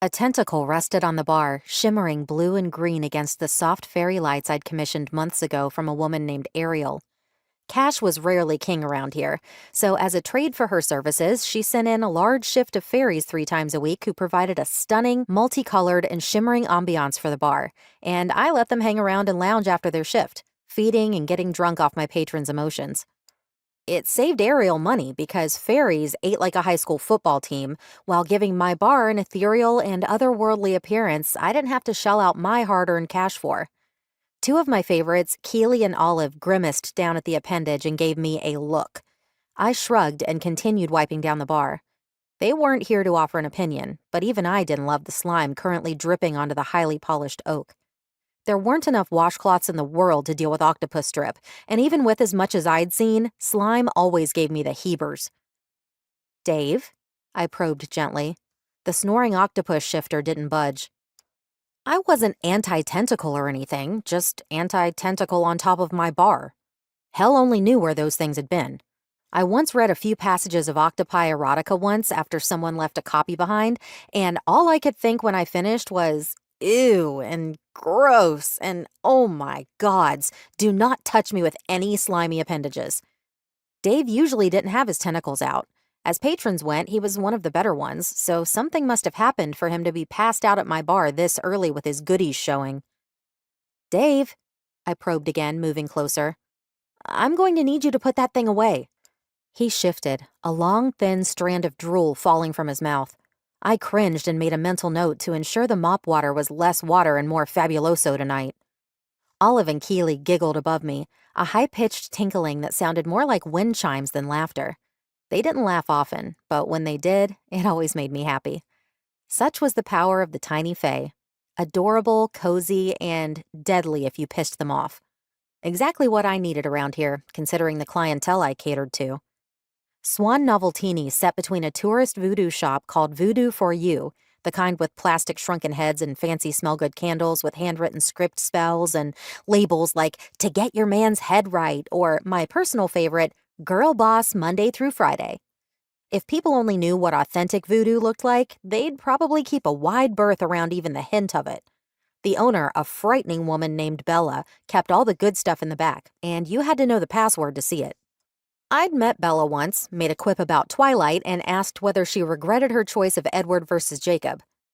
A tentacle rested on the bar, shimmering blue and green against the soft fairy lights I'd commissioned months ago from a woman named Ariel. Cash was rarely king around here, so as a trade for her services, she sent in a large shift of fairies 3 times a week who provided a stunning, multicolored, and shimmering ambiance for the bar, and I let them hang around and lounge after their shift, feeding and getting drunk off my patrons' emotions. It saved Ariel money because fairies ate like a high school football team, while giving my bar an ethereal and otherworldly appearance I didn't have to shell out my hard-earned cash for. Two of my favorites, Keely and Olive, grimaced down at the appendage and gave me a look. I shrugged and continued wiping down the bar. They weren't here to offer an opinion, but even I didn't love the slime currently dripping onto the highly polished oak. There weren't enough washcloths in the world to deal with octopus strip, and even with as much as I'd seen, slime always gave me the hebers. "Dave?" I probed gently. The snoring octopus shifter didn't budge. I wasn't anti-tentacle or anything, just anti-tentacle on top of my bar. Hell only knew where those things had been. I once read a few passages of octopi erotica once after someone left a copy behind, and all I could think when I finished was, ew, and gross, and oh my gods, do not touch me with any slimy appendages. Dave usually didn't have his tentacles out. As patrons went, he was one of the better ones, so something must have happened for him to be passed out at my bar this early with his goodies showing. "Dave," I probed again, moving closer. "I'm going to need you to put that thing away." He shifted, a long, thin strand of drool falling from his mouth. I cringed and made a mental note to ensure the mop water was less water and more fabuloso tonight. Olive and Keely giggled above me, a high-pitched tinkling that sounded more like wind chimes than laughter. They didn't laugh often, but when they did, it always made me happy. Such was the power of the tiny fae. Adorable, cozy, and deadly if you pissed them off. Exactly what I needed around here, considering the clientele I catered to. Swan Noveltini sat between a tourist voodoo shop called Voodoo for You, the kind with plastic shrunken heads and fancy smell-good candles with handwritten script spells and labels like "To Get Your Man's Head Right" or, my personal favorite, "Girl Boss Monday through Friday." If people only knew what authentic voodoo looked like, they'd probably keep a wide berth around even the hint of it. The owner, a frightening woman named Bella, kept all the good stuff in the back, and you had to know the password to see it. I'd met Bella once, made a quip about Twilight, and asked whether she regretted her choice of Edward versus Jacob.